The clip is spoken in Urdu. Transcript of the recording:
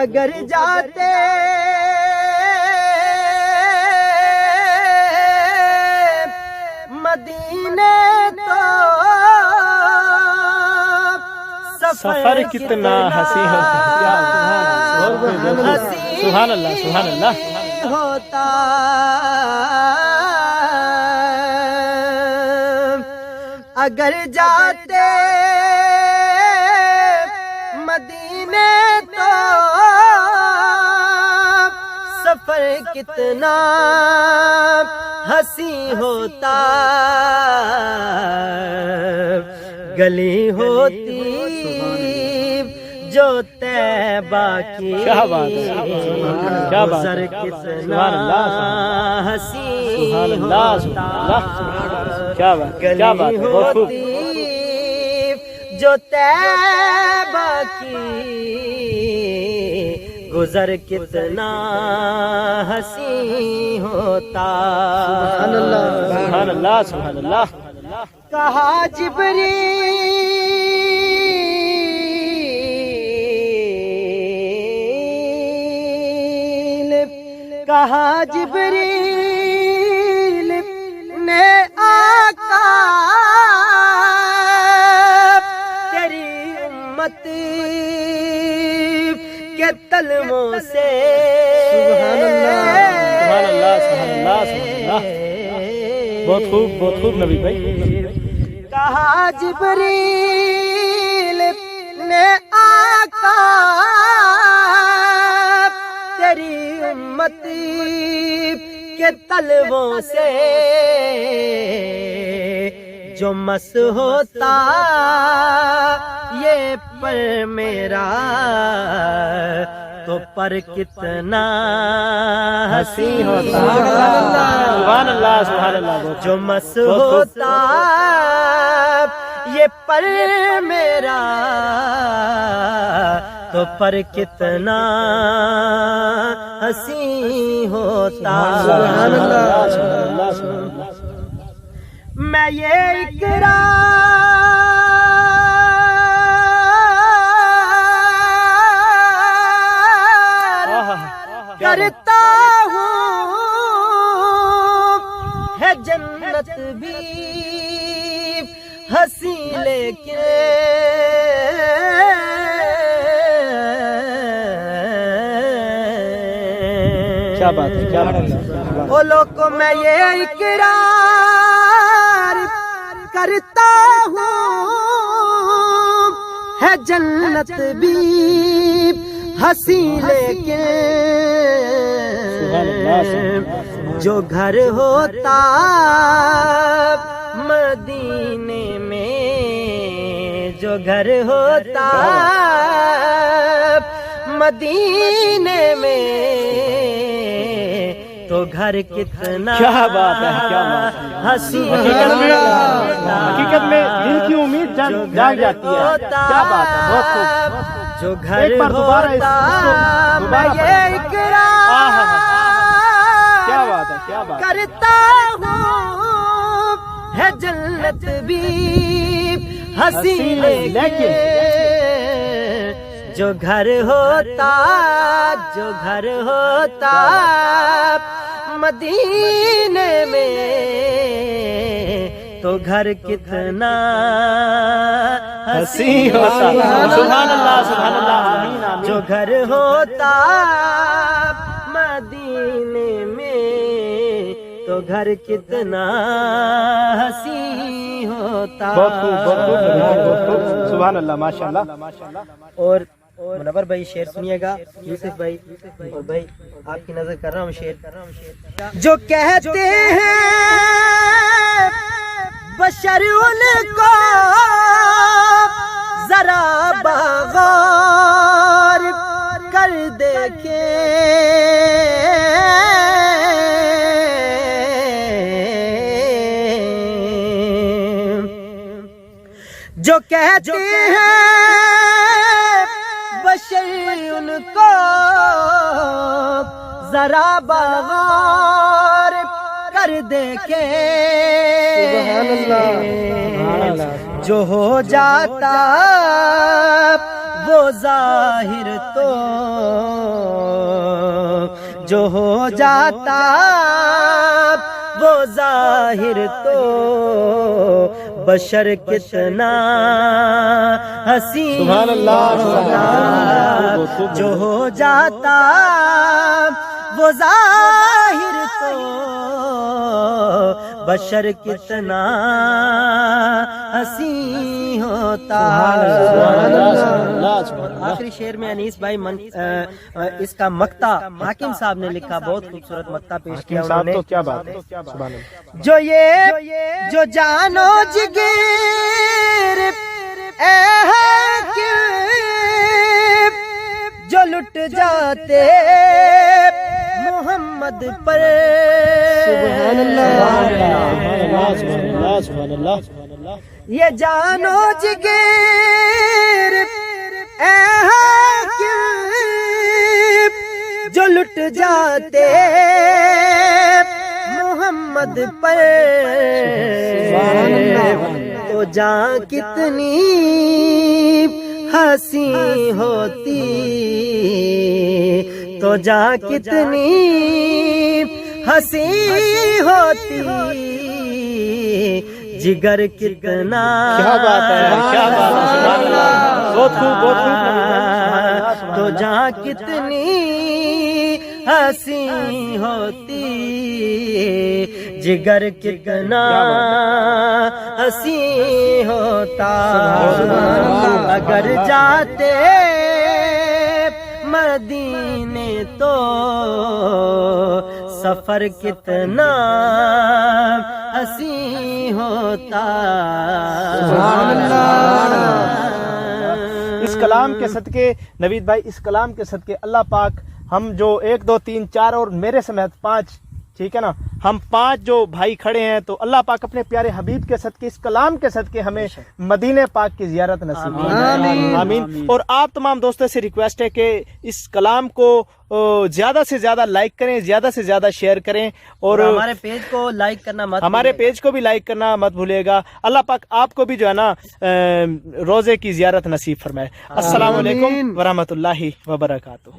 اگر جاتے مدینے تو سفر کتنا حسین ہوتا. سبحان اللہ سبحان اللہ ہوتا. اگر جاتے مدینے تو سفر کتنا ہنسی ہوتا. گلی ہوتی جو طیبہ کی کیا بات ہے کیا بات گزر ہے کتنا ہنسی سبحان اللہ سبحان اللہ کیا بات کیا بات ہے بہت خوب. ہوتی جو طیبہ کی گزر کتنا ہنسی ہوتا. سبحان اللہ سبحان اللہ. کہا جبریل کہا جبریل نے آقا تیری امت کے تلووں سے سبحان اللہ سبحان اللہ سبحان اللہ. بہت خوب نبی بھائی. کہا جبریل نے آقا تیری امت کے تلووں سے جو مس ہوتا یہ پر میرا تو پر کتنا ہنسی ہوتا. سبحان اللہ سبحان اللہ. جو مس ہوتا یہ پر میرا تو پر کتنا ہنسی ہوتا. سبحان اللہ سبحان اللہ سبحان اللہ. میں یہ اقرار کرتا ہوں ہے جنت بھی ہنسی لیکن کیا بات ہے کیا بات ہے. وہ لوگ کو میں یہ اقرار کرتا ہوں ہے جنت بھی ہنسی لیکن جو گھر ہوتا مدینے میں جو گھر ہوتا مدینے میں تو گھر کتنا کیا بات ہے کیا بات ہے. ہنسی حقیقت میں دل کی امید جاگ جاتی ہے. کیا بات ہے بہت خوب. جو گھر ایک بار دوبارہ اس ہوتا کو میں دوبارہ یہ اقرار کیا بات ہے کیا بات ہے. کرتا ہوں ہے جنت بھی ہنسی لیکن جو گھر ہوتا مدینے میں تو گھر کتنا ہنسی ہوتا. سبحان اللہ سبحان اللہ. آمین آمین. جو گھر ہوتا مدینے میں تو گھر کتنا ہنسی ہوتا. بہت خوب بہت خوب بہت خوب. سبحان اللہ ماشاء اللہ. اور منور بھائی شعر سنیے گا. یوسف بھائی اور بھائی آپ کی نظر کر رہا ہوں شعر. جو کہتے ہیں بشر ان کو ذرا بغور کر دیکھے جو کہتے ہیں بشر ان کو ذرا بغور کر دیکھے جو ہو جاتا وہ ظاہر تو جو ہو جاتا وہ ظاہر تو بشر کتنا حسین سبحان اللہ، ہوتا، جو ہو جاتا وہ ظاہر تو بشر کتنا حسین ہوتا۔ آخری شعر میں انیس بھائی اس کا مقطع حاکم صاحب نے لکھا، بہت خوبصورت مقطع پیش کیا انہوں نے۔ تو کیا بات ہے، سبحان اللہ۔ جو جانو جگر اے حاکم جو لٹ جاتے محمد پر، سبحان اللہ، سبحان اللہ۔ یہ جانو جگر اے حاکم جو لٹ جاتے محمد پر، تو جاں کتنی ہنسی ہوتی، تو جاں کتنی ہنسی ہوتی، جگر کتنا، کیا بات ہے، کیا بات ہے، سبحان اللہ، بہت خوب، بہت خوب۔ تو جہاں کتنی ہنسی ہوتی، جگر کتنا ہنسی ہوتا، اگر جاتے مدینے تو سفر کتنا حسین ہوتا۔ سبحان اللہ۔ اس کلام کے صدقے نوید بھائی، اس کلام کے صدقے اللہ پاک ہم جو 1 2 3 4 اور میرے سمیت 5، ٹھیک ہے نا، ہم 5 جو بھائی کھڑے ہیں، تو اللہ پاک اپنے پیارے حبیب کے صدقے، اس کلام کے صدقے ہمیں مدینہ پاک کی زیارت نصیب فرمائے، آمین۔ اور آپ تمام دوستوں سے ریکویسٹ ہے کہ اس کلام کو زیادہ سے زیادہ لائک کریں، زیادہ سے زیادہ شیئر کریں، اور ہمارے پیج کو لائک کرنا مت ہمارے پیج کو بھی لائک کرنا مت بھولے گا۔ اللہ پاک آپ کو بھی جو ہے نا روزے کی زیارت نصیب فرمائے۔ السلام علیکم ورحمۃ اللہ وبرکاتہ۔